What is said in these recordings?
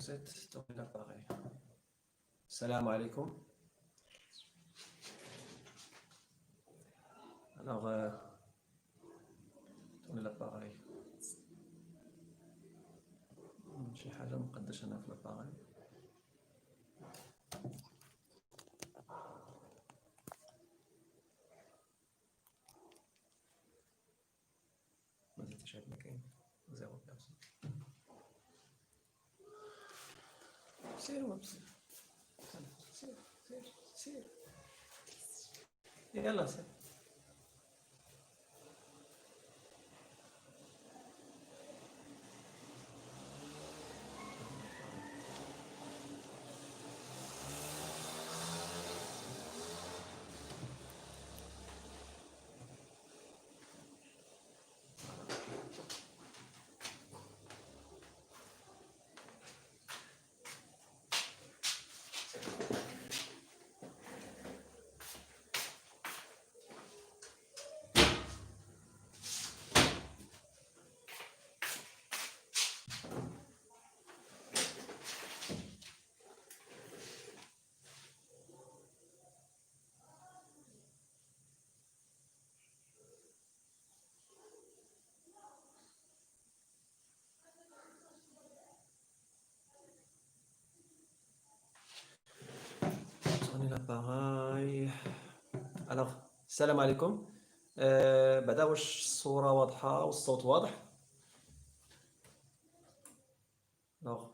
vous êtes tourné l'appareil. Salam alaikum. Alors, tournez l'appareil. شي حاجة مقدش أنا في l'appareil. ما زلتش عندنا كاين زيرو بيرسون. سير وابسير. سير سير سير. يلا سير. l'appareil. Alors, السلام عليكم. بعدا واش الصورة واضحة والصوت واضح؟ Alors,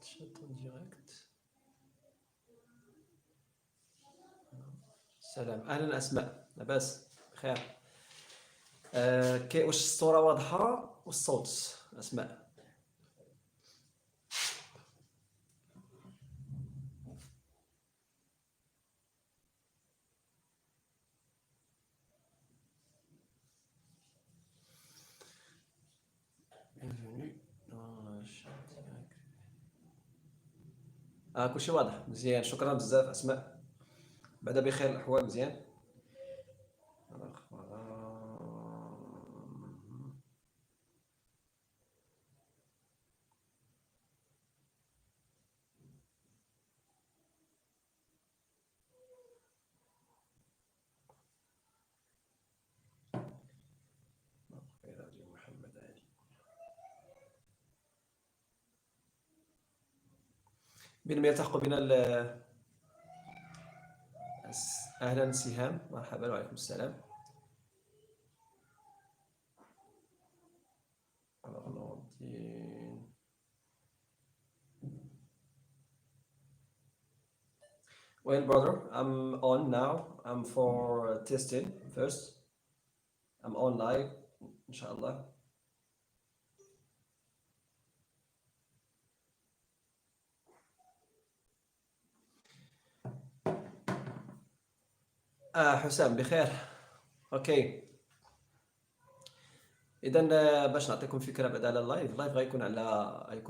chat en direct. سلام، أهلا أسماء، لاباس بخير. واش الصورة واضحة والصوت أسماء؟ كلشي واضح مزيان، شكرا بزاف اسماء. بعدا بخير الاحوال مزيان. بينما يلتحق بنا اهلا سهام، مرحبا وعليكم السلام. Well brother, I'm on now. I'm for testing first. I'm on live inshallah. حسام بخير. اوكي، اذا باش نعطيكم فكره بعد على اللايف غيكون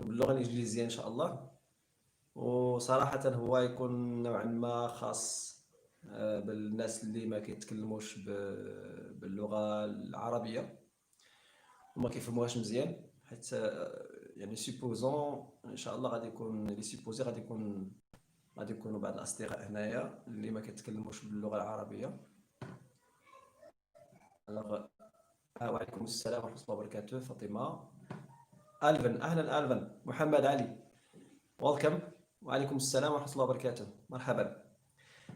باللغه الانجليزيه ان شاء الله، وصراحه هو يكون نوعا ما خاص بالناس اللي ما كيتكلموش باللغه العربيه وما كيفهموهاش مزيان، حيت يعني سيبوزون ان شاء الله غادي يكونوا بعض الاصدقاء هنايا اللي ما كيتكلموش باللغه العربيه. وعليكم السلام ورحمه الله وبركاته. فاطمه، الفن، اهلا الفن. محمد علي، ويلكم. وعليكم السلام ورحمه الله وبركاته، مرحبا.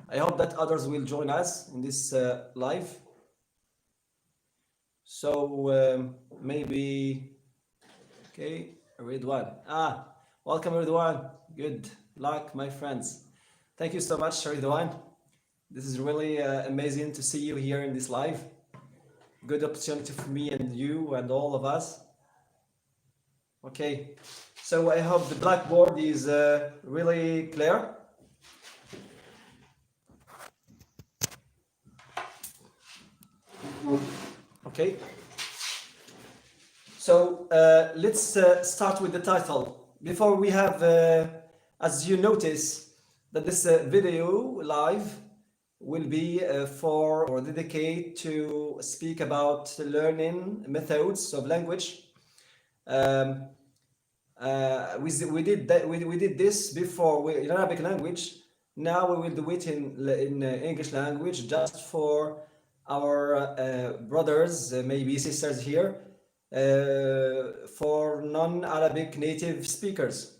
I hope that others will join us in this live. So maybe okay, Ridwan. Welcome Ridwan. Good luck, my friends. Thank you so much, Ridwan. This is really amazing to see you here in this live. Good opportunity for me and you and all of us. Okay, so I hope the blackboard is really clear. Okay, so let's start with the title. Before we have, as you notice, that this video live will be for or dedicate to speak about learning methods of language. We did this before in Arabic language. Now we will do it in English language, just for our brothers, maybe sisters here, for non-Arabic native speakers.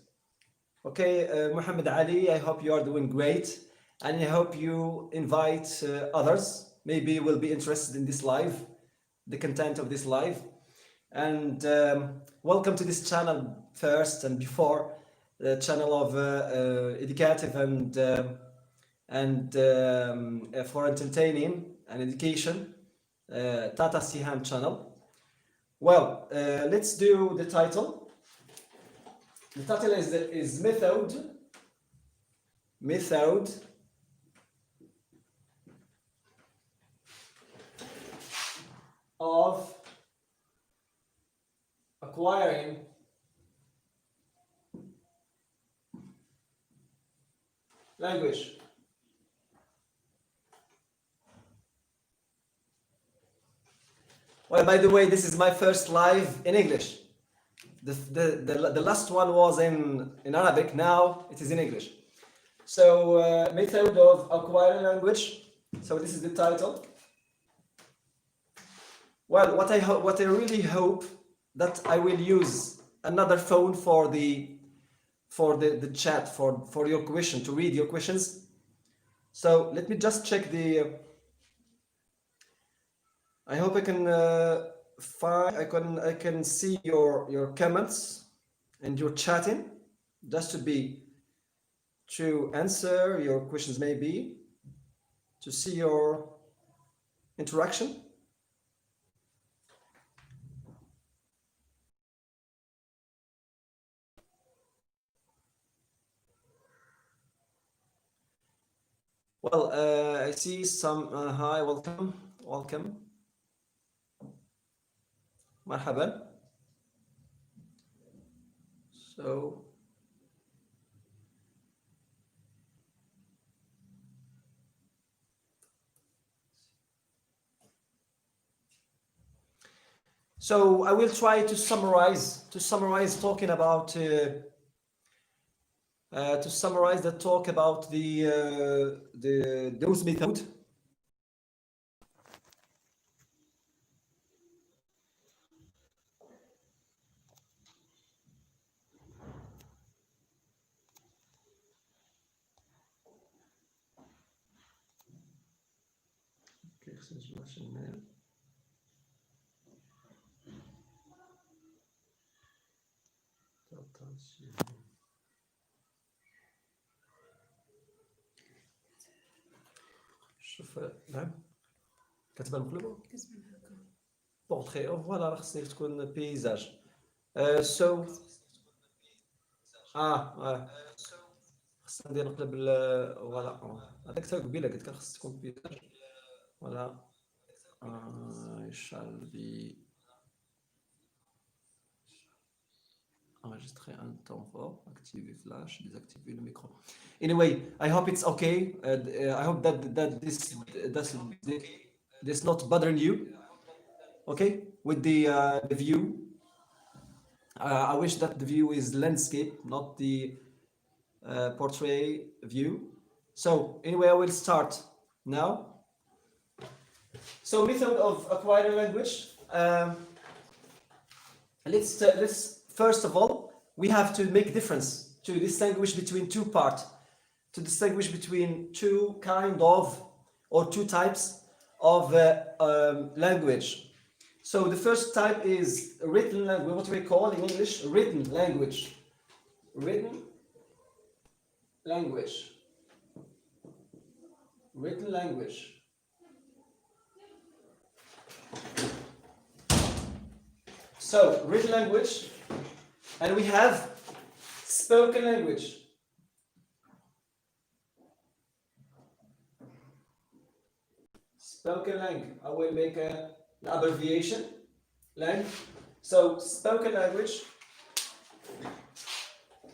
Okay, Muhammad Ali, I hope you are doing great, and I hope you invite others. Maybe will be interested in this live, the content of this live. And welcome to this channel first and before the channel of educative and for entertaining and education, TATA SIHAM channel. Well, let's do the title. The title is method of acquiring language. Well, by the way, this is my first live in English. The last one was in Arabic. Now it is in English. So method of acquiring language. So this is the title. Well, what I really hope that I will use another phone for the chat for your question, to read your questions. So let me just check the. I hope I can find. I can see your comments and your chatting, just to answer your questions, maybe to see your interaction. Well, I see some. Hi, welcome. مرحبا. So I will try to summarize talking about the talk about those methods. شوف نعم كتبان مقلوبه بورتري فوالا راه خصني تكون بيزاج سو خصنا ندير نقلب فوالا هذاك حتى قبيله قلت لك خص تكون بيزاج فوالا shall be enregistrer un temps fort, activer flash, désactiver le micro. Anyway, I hope it's okay. I hope that this not bothering you. Okay, with the view. I wish that the view is landscape, not the portrait view. So anyway, I will start now. So method of acquiring language. Let's first of all, we have to make difference to distinguish between two parts, to distinguish between two kind of or two types of language. So the first type is written language, what we call in English written language. Written language. Written language. So written language, and we have spoken language. Spoken language. I will make an abbreviation. Lang. So spoken language.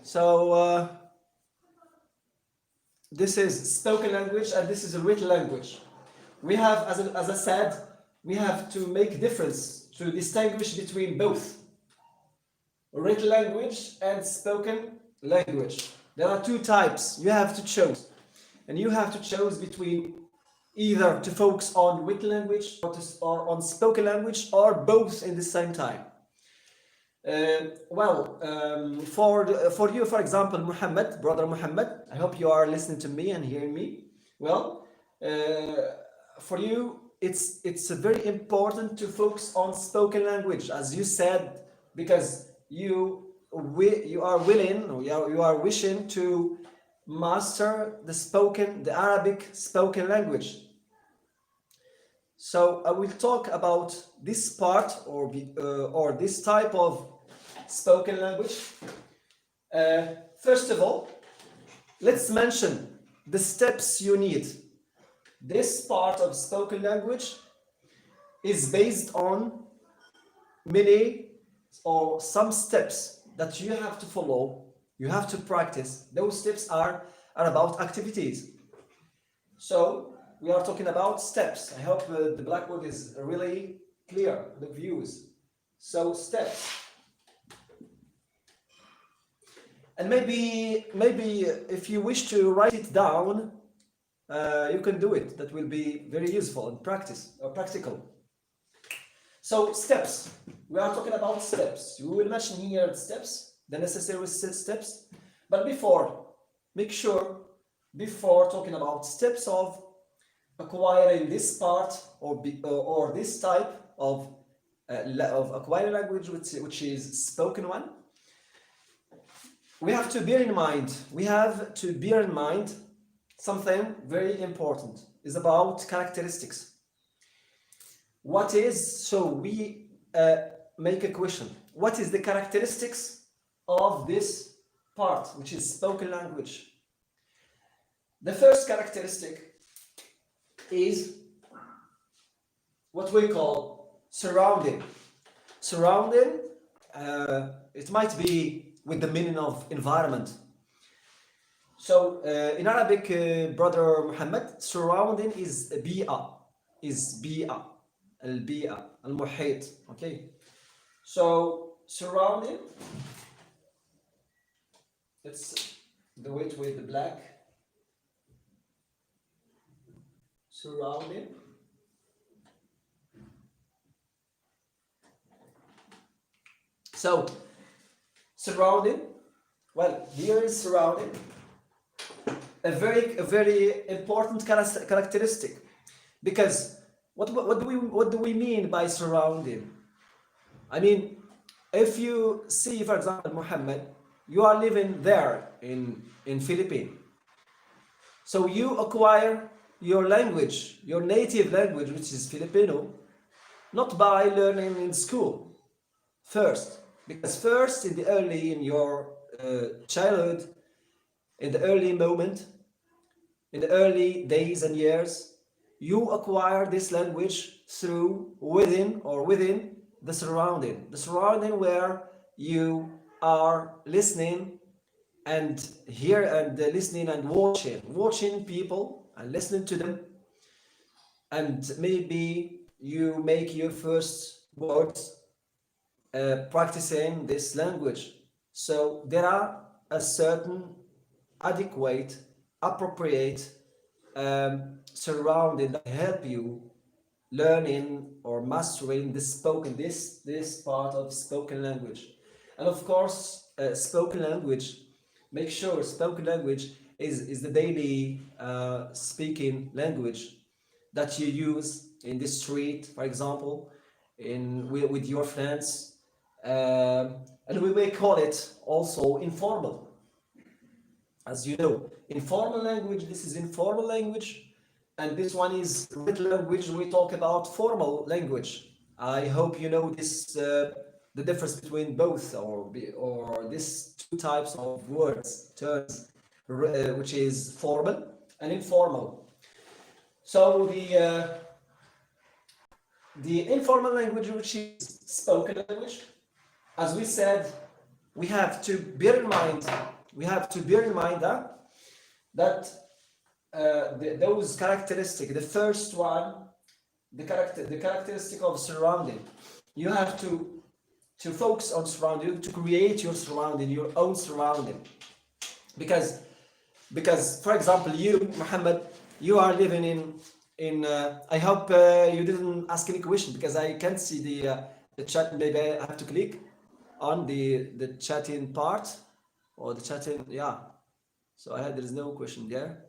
So this is spoken language and this is a written language. We have, as I said, we have to make difference to distinguish between both written language and spoken language. There are two types you have to choose, and you have to choose between either to focus on written language or on spoken language, or both in the same time. For you, for example, Muhammad, brother Muhammad, I hope you are listening to me and hearing me. Well, for you, it's very important to focus on spoken language, as you said, because you are willing, or you are wishing to master the Arabic spoken language. So I will talk about this part or this type of spoken language. First of all, let's mention the steps you need. This part of spoken language is based on many or some steps that you have to follow, you have to practice. Those steps are about activities. So we are talking about steps. I hope the blackboard is really clear, the views. So steps. And maybe if you wish to write it down, you can do it. That will be very useful and practical. So steps. We are talking about steps. We will mention here the steps, the necessary steps. But make sure before talking about steps of acquiring this part or this type of acquiring language, which is spoken one, we have to bear in mind something very important. Is about characteristics. So we make a question. What is the characteristics of this part, which is spoken language? The first characteristic is what we call surrounding. Surrounding, it might be with the meaning of environment. So in Arabic, brother Muhammad, surrounding is بيئة, البيئة, المحيط. Okay. So surrounding, let's do it with the black. Surrounding. So surrounding, well, here is surrounding, a very important characteristic, because what do we mean by surrounding? I mean, if you see, for example, Muhammad, you are living there in Philippines, so you acquire your language, your native language, which is Filipino, not by learning in school first, because first in your childhood, in the early moment, in the early days and years, you acquire this language within the surrounding where you are listening and listening and watching people and listening to them, and maybe you make your first words practicing this language. So there are a certain adequate, appropriate surrounding that help you learning or mastering this part of spoken language. And of course, spoken language, make sure spoken language is the daily speaking language that you use in the street, for example, with your friends, and we may call it also informal. As you know, informal language, this is informal language, and this one is written language. We talk about formal language. I hope you know this, the difference between both, or these two types of terms, which is formal and informal. So the informal language, which is spoken language, as we said, we have to bear in mind that those characteristics. The first one, the characteristic of surrounding. You have to focus on surrounding, to create your surrounding, your own surrounding, because for example, you, Muhammad, you are living in. I hope you didn't ask any question because I can't see the chat. Maybe I have to click on the chatting part or the chatting. Yeah. So I had, there is no question there.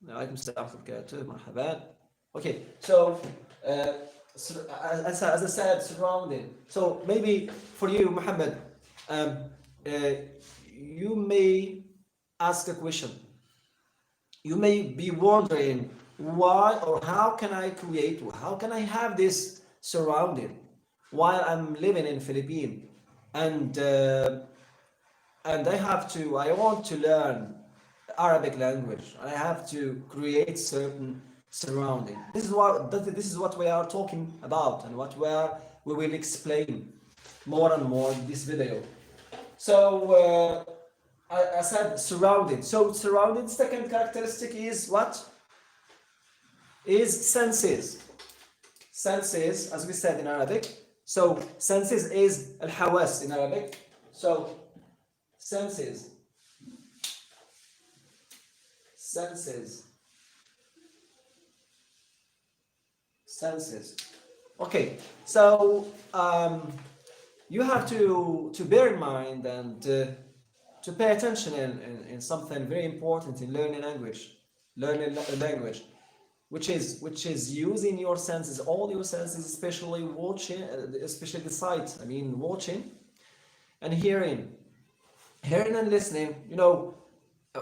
عليكم السلام ورحمة الله وبركاته. مرحبا. Okay, so as I said, surrounding. So maybe for you, Muhammad, you may ask a question. You may be wondering why or how can I create, how can I have this surrounding while I'm living in Philippines, and I want to learn Arabic language. I have to create certain surrounding. This is what we are talking about and what we will explain more and more in this video. So I said surrounding. So surrounding, second characteristic is what? Is senses. Senses, as we said in Arabic. So senses is الحواس in Arabic. So senses. Senses. Okay, so you have to bear in mind and to pay attention in something very important in learning language, which is using your senses, all your senses, especially watching, especially the sight. I mean, watching and hearing and listening. You know,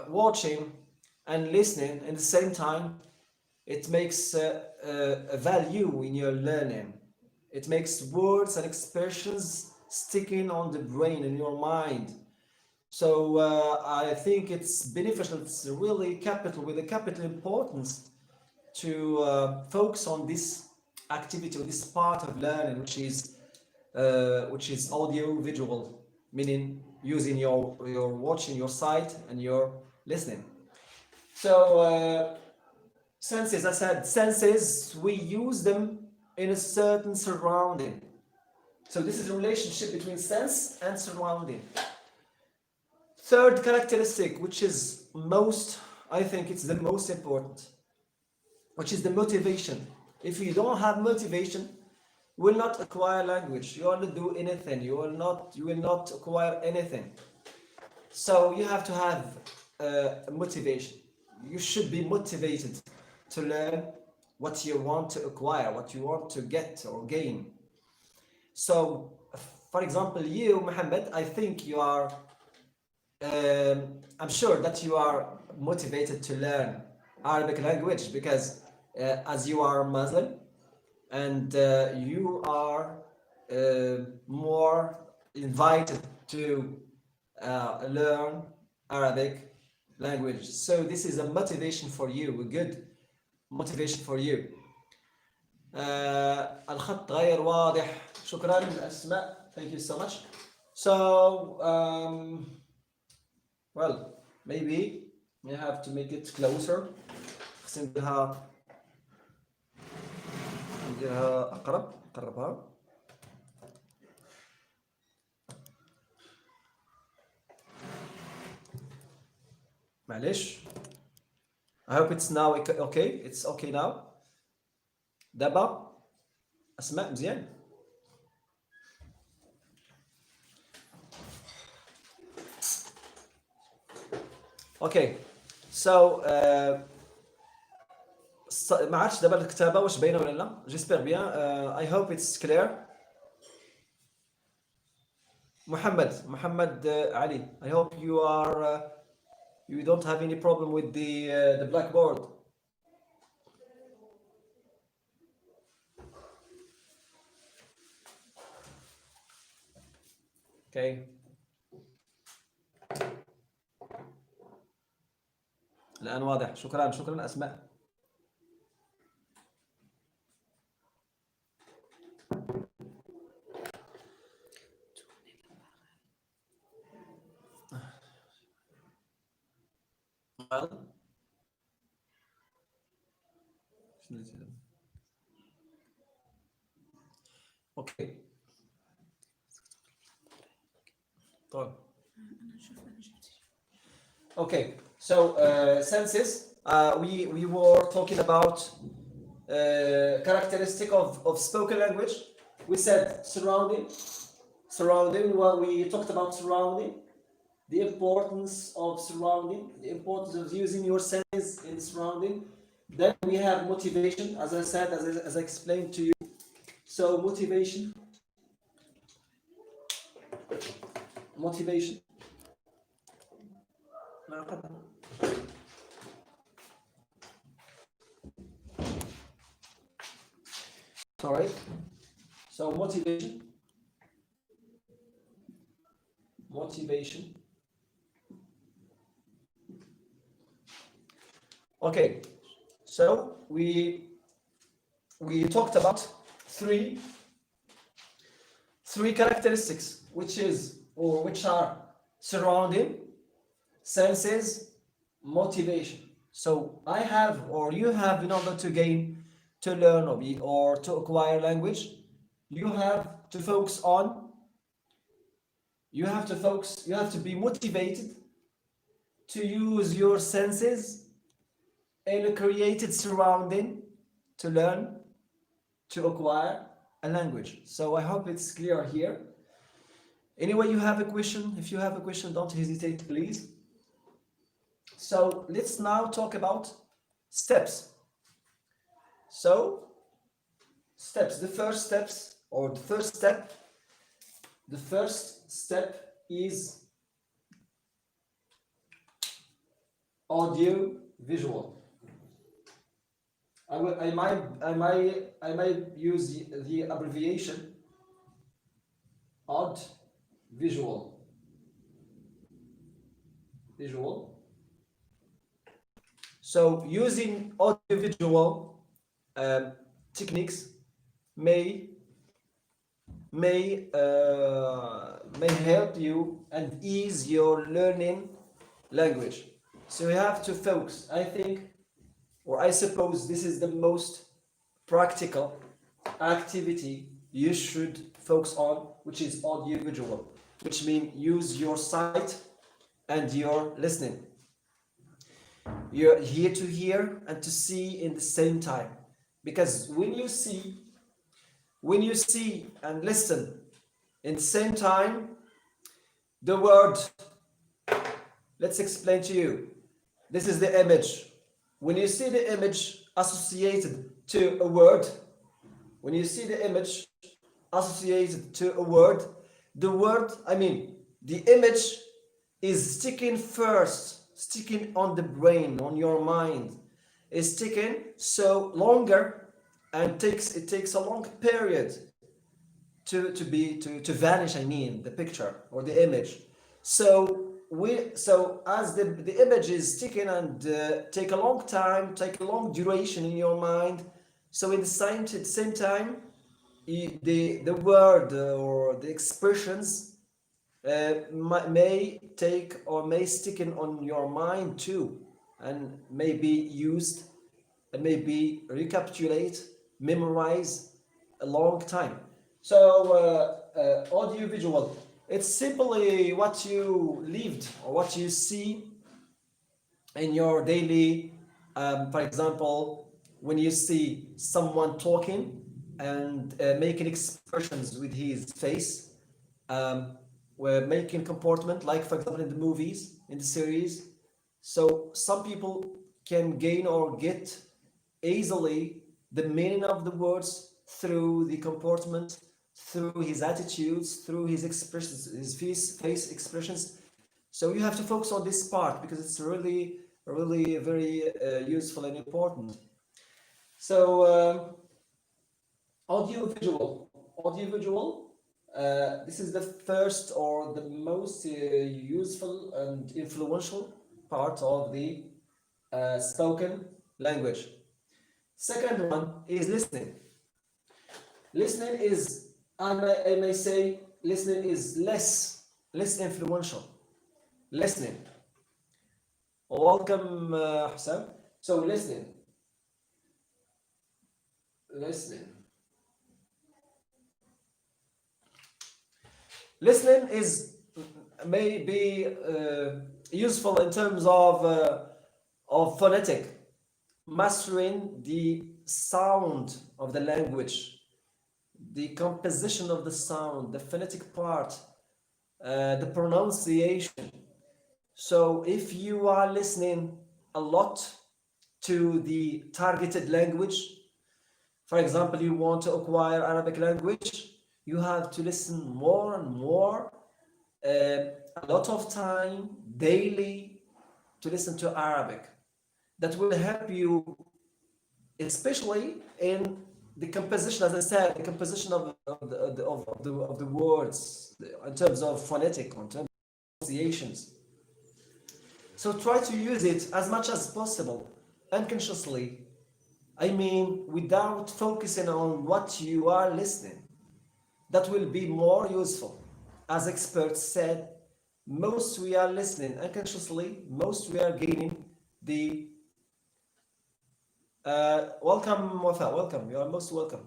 watching and listening at the same time, it makes a value in your learning. It makes words and expressions sticking on the brain and your mind. So I think it's beneficial. It's really capital, with a capital importance, to focus on this activity, or this part of learning, which is audio visual, meaning using your watching, your sight, and your listening. So senses, I said senses, we use them in a certain surrounding. So this is a relationship between sense and surrounding. Third characteristic, which is I think it's the most important, which is the motivation. If you don't have motivation, you will not acquire language. You will not do anything. You will not acquire anything. So you have to have motivation. You should be motivated to learn what you want to acquire, what you want to get or gain. So, for example, you, Muhammad, I think you are, I'm sure that you are motivated to learn Arabic language because as you are Muslim and you are more invited to learn Arabic language. So this is a motivation for you, a good motivation for you. الخط غير واضح. شكرا أسماء. Thank you so much. So well, maybe we have to make it closer. نديرها أقربها. معليش. I hope it's now okay. It's okay now. دابا أسماء مزيان. Okay. So ما عرفتش دابا الكتابة واش باينة ولا لا. J'espère bien. I hope it's clear. Muhammad Ali, I hope you are you don't have any problem with the blackboard. Okay. الآن واضح. شكرا أسماء. Well, Okay. طيب. Okay. So senses. We were talking about characteristic of spoken language. We said surrounding. Well, we talked about surrounding, the importance of surrounding, the importance of using your senses in surrounding. Then we have motivation, as I said, as I explained to you. So motivation. Sorry. So motivation. Okay. So we talked about three characteristics, which are surrounding, senses, motivation. So I have, or you have, in order to learn or to acquire language, you have to focus on, you have to be motivated to use your senses in a created surrounding to learn, to acquire a language. So I hope it's clear here. Anyway, you have a question. If you have a question, don't hesitate, please. So let's now talk about steps. So steps, the first step is audio visual. I might use the abbreviation odd visual. So using audiovisual techniques may help you and ease your learning language. So you have to focus. I think, or I suppose, this is the most practical activity you should focus on, which is audiovisual, which means use your sight and your listening. You're here to hear and to see in the same time. Because when you see and listen in the same time, the word, let's explain to you. This is the image. When you see the image associated to a word, the image is sticking on the brain, on your mind, is sticking so longer, and it takes a long period to vanish, the picture or the image. So as the image is sticking and take a long time, take a long duration in your mind, so in the same time, the word or the expressions may take or may stick in on your mind too, and may be used and may be recapitulate, memorize a long time. So audiovisual, it's simply what you lived or what you see in your daily, for example, when you see someone talking and making expressions with his face, we're making comportment, like for example in the movies, in the series. So some people can gain or get easily the meaning of the words through the comportment, through his attitudes, through his expressions, his face expressions. So you have to focus on this part because it's really very useful and important. So audiovisual. This is the first or the most useful and influential part of the spoken language. Second one is listening. Listening is, I may say, listening is less influential. Listening. Welcome, Hussam. So listening. Listening is may be useful in terms of phonetic, mastering the sound of the language, the composition of the sound, the phonetic part, the pronunciation. So if you are listening a lot to the targeted language, for example, you want to acquire Arabic language, you have to listen more and more, a lot of time, daily, to listen to Arabic. That will help you, especially in the composition, as I said, the composition of the words, in terms of phonetic, in terms of pronunciations. So try to use it as much as possible, unconsciously. I mean, without focusing on what you are listening. That will be more useful. As experts said, most we are listening unconsciously, most we are gaining the welcome, Wafa, welcome. You are most welcome.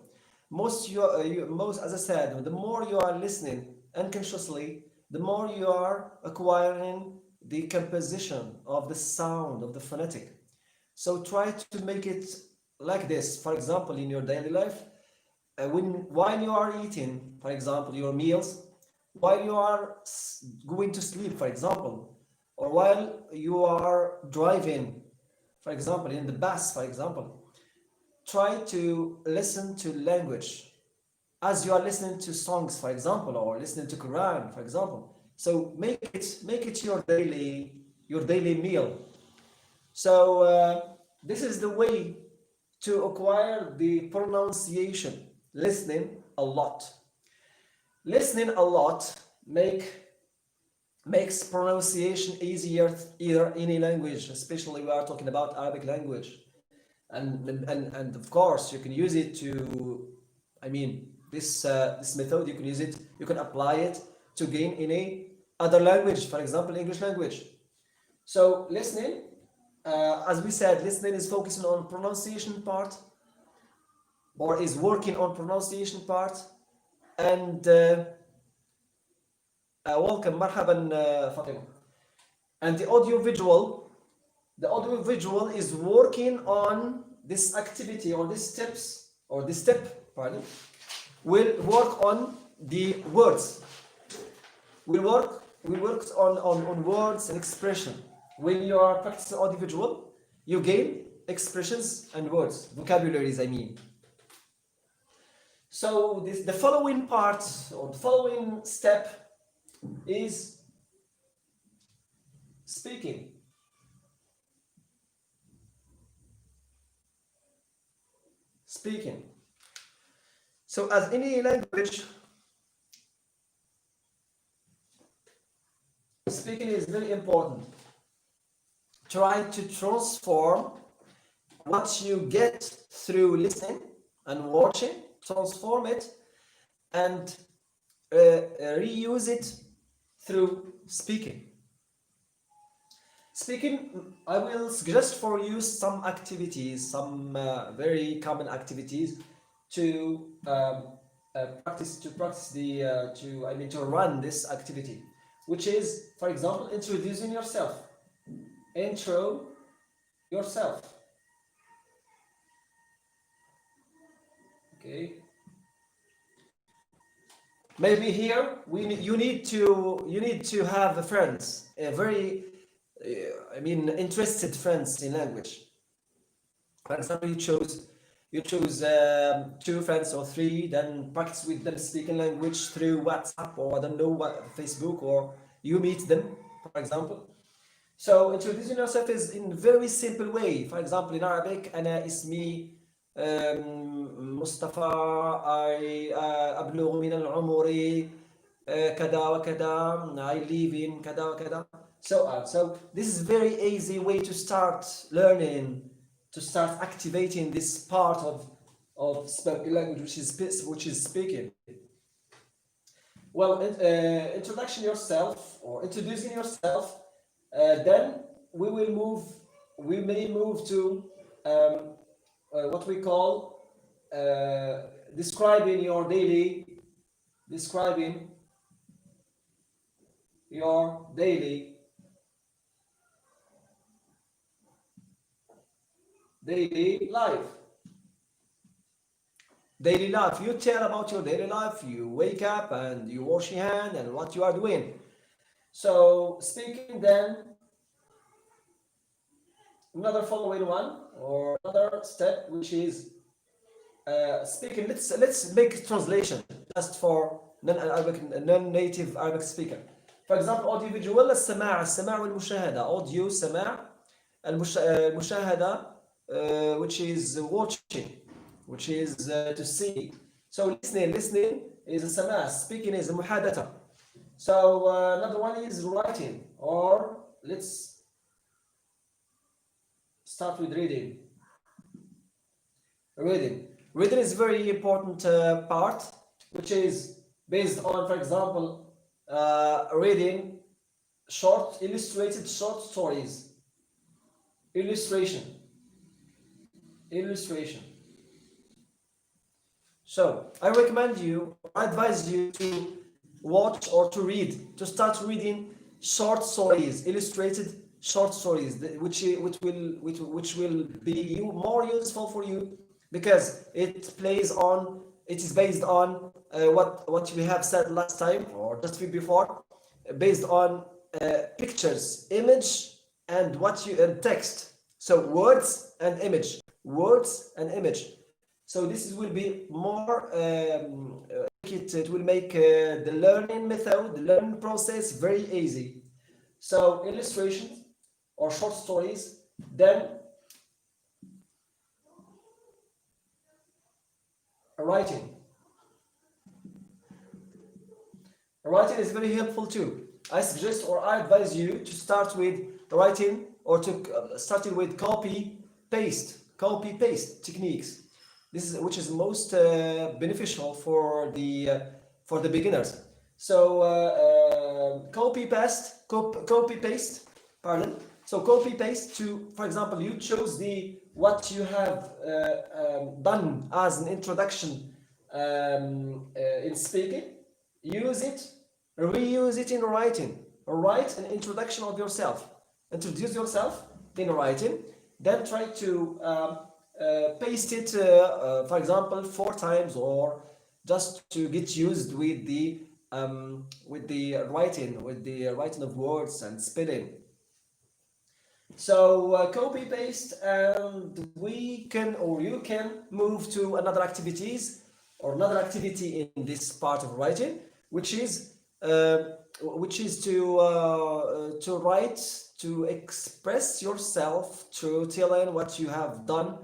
Most as I said, the more you are listening unconsciously, the more you are acquiring the composition of the sound of the phonetic. So try to make it like this. For example, in your daily life, while you are eating, for example, your meals, while you are going to sleep, for example, or while you are driving, for example, in the bus, for example, try to listen to language as you are listening to songs, for example, or listening to Quran, for example. So make it your daily meal. So this is the way to acquire the pronunciation. Listening a lot. Listening a lot makes pronunciation easier either any language, especially we are talking about Arabic language. And of course you can use it to, I mean, this method, you can use it, you can apply it to gain any other language, for example, English language. So listening, as we said, listening is focusing on pronunciation part, or is working on pronunciation part. And welcome, marhaban, Fatima. And the audiovisual is working on this activity, or this steps, or this step, pardon, will work on the words. Will work on words and expression. When you are practicing audiovisual, you gain expressions and words, vocabularies, I mean. So the following part, or the following step, is speaking. Speaking. So as any language, speaking is very important. Try to transform what you get through listening and watching, transform it and reuse it through speaking. Speaking, I will suggest for you some activities, some very common activities to run this activity, which is, for example, introducing yourself. Intro yourself. Okay. Maybe here you need to have friends, a very interested friends in language. For example, you choose 2 friends or 3, then practice with them speaking language through WhatsApp, or I don't know what, Facebook, or you meet them, for example. So introducing yourself is in very simple way. For example, in Arabic, أنا اسمي مصطفى، I أبلغ من العمر كذا وكذا، I live in كذا وكذا, so on. So this is very easy way to start learning, to start activating this part of spoken language, which is speaking. Well, introduction yourself, or introducing yourself. Then we may move to what we call describing your daily life. Daily life. You tell about your daily life. You wake up and you wash your hand and what you are doing. So speaking, then another following one or another step, which is speaking. Let's make translation just for non-native Arabic speaker. For example, audio visual السماع والمشاهدة. Audio سماع المشاهدة which is watching, which is to see. So listening is السماع. Speaking is المحادثة. So another one is writing, or let's start with reading. Reading is very important part, which is based on, for example, reading illustrated short stories. Illustration. So I recommend you, I advise you to watch or to read, to start reading short stories, illustrated short stories, which will be more useful for you, because it is based on what we have said last time or just before, based on pictures, image, and and text. So words and image. So this will be more. It will make the learning method, the learning process very easy. So illustrations or short stories, then writing. Writing is very helpful too. I suggest or I advise you to start with writing, or to starting with copy paste techniques. This is which is most beneficial for the beginners. So copy paste. Pardon. So copy paste to, for example, you chose what you have done as an introduction in speaking. Use it, reuse it in writing. Write an introduction of yourself. Introduce yourself in writing. Then try to paste it, for example, 4 times, or just to get used with the writing of words and spelling. So copy paste, and you can move to another activity in this part of writing, which is to write, to express yourself, to tell in what you have done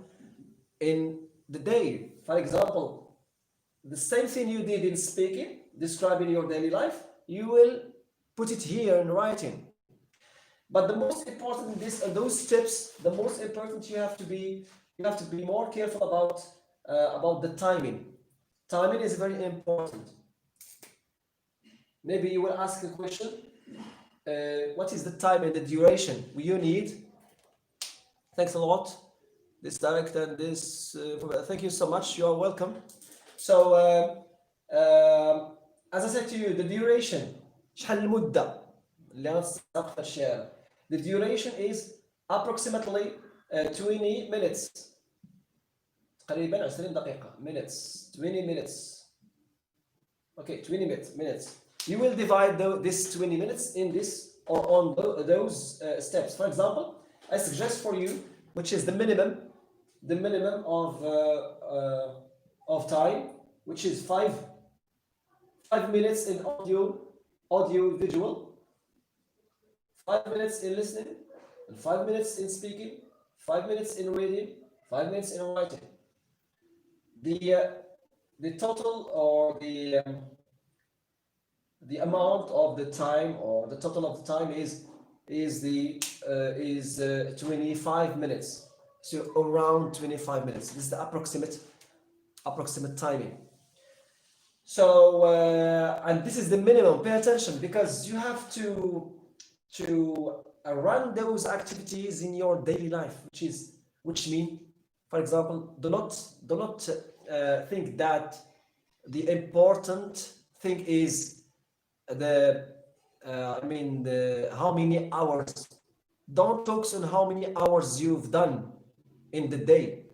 in the day. For example, the same thing you did in speaking, describing your daily life, you will put it here in writing. But the most important in those steps, the most important you have to be more careful about the timing. Timing is very important. Maybe you will ask a question. What is the time and the duration you need? Thanks a lot. This direct and this. Thank you so much. You are welcome. So as I said to you, the duration. شحال المدة اللي غنستغرق في الشارع. The duration is approximately 20 minutes. تقريبا 20 دقيقة. Minutes. 20 minutes. Okay, 20 minutes. You will divide this 20 minutes in this or on those steps. For example, I suggest for you, which is the minimum of time, which is 5 minutes in audio visual, 5 minutes in listening, and 5 minutes in speaking, 5 minutes in reading, 5 minutes in writing. The total, or the amount of the time, or the total of the time is 25 minutes. So around 25 minutes. This is the approximate timing. So and this is the minimum. Pay attention, because you have to run those activities in your daily life, which mean, for example, do not think that the important thing is the I mean, how many hours. Don't focus on how many hours you've done in the day,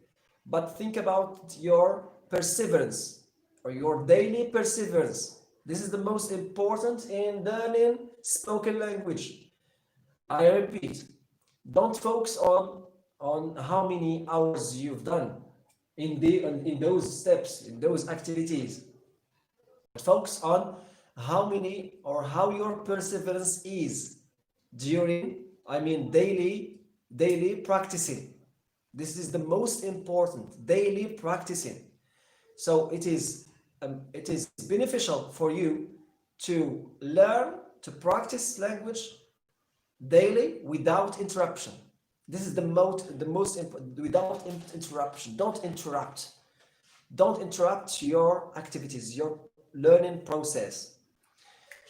but think about your perseverance or your daily perseverance. This is the most important in learning spoken language. I repeat, don't focus on how many hours you've done in those steps, in those activities. Focus on how many or how your perseverance is during, I mean, daily practicing. This is the most important, daily practicing. So it is beneficial for you to learn to practice language daily without interruption. This is the most important, without interruption. Don't interrupt your activities, your learning process.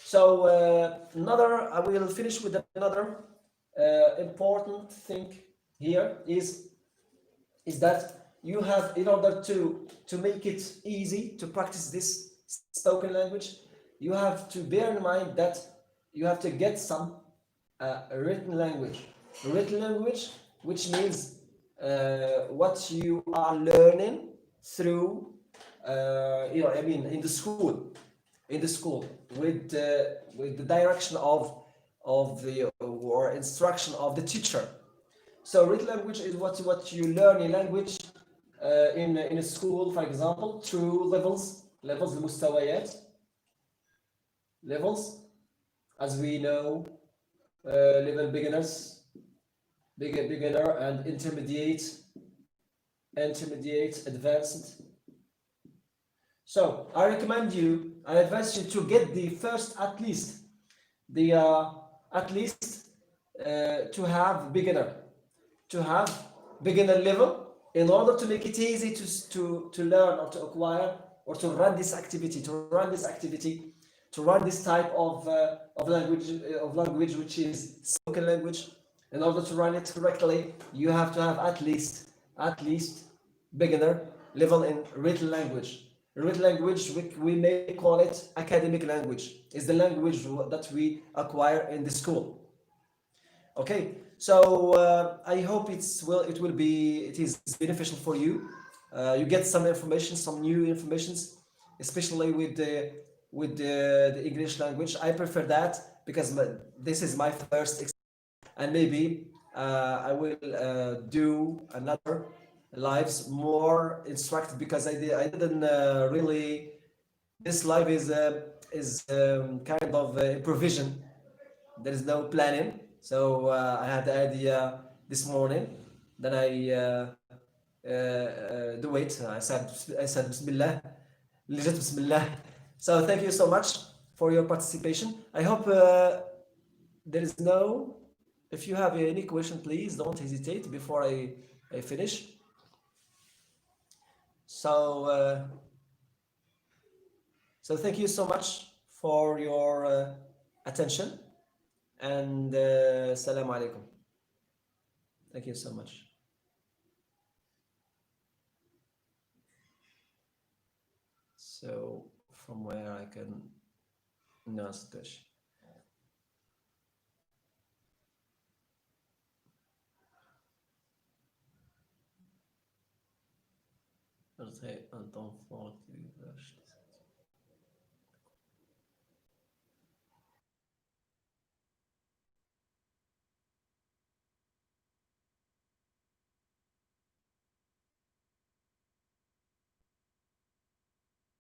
So I will finish with another important thing here is that you have, in order to make it easy to practice this spoken language, you have to bear in mind that you have to get some written language, which means what you are learning through in the school with the direction of the or instruction of the teacher. So written language is what you learn in language in a school, for example, through levels المستويات, levels, as we know, level beginner and intermediate, advanced. So I advise you to get the first, at least to have beginner level, in order to make it easy to learn or to acquire or to run this activity, to run this type of language, which is spoken language. In order to run it correctly, you have to have at least beginner level in written language. Written language, we may call it academic language, is the language that we acquire in the school. Okay, so I hope it is beneficial for you. You get some information, some new informations, especially with the English language. I prefer that because this is my first experience, and maybe I will do another lives more instructive, because I didn't really. This live is kind of improvisation. There is no planning, so I had the idea this morning. Then I do it. I said Bismillah. Legit Bismillah. So thank you so much for your participation. I hope there is no. If you have any question, please don't hesitate before I finish. So thank you so much for your attention, and Assalamu alaikum. Thank you so much. So from where I can ask question. Un temps fort.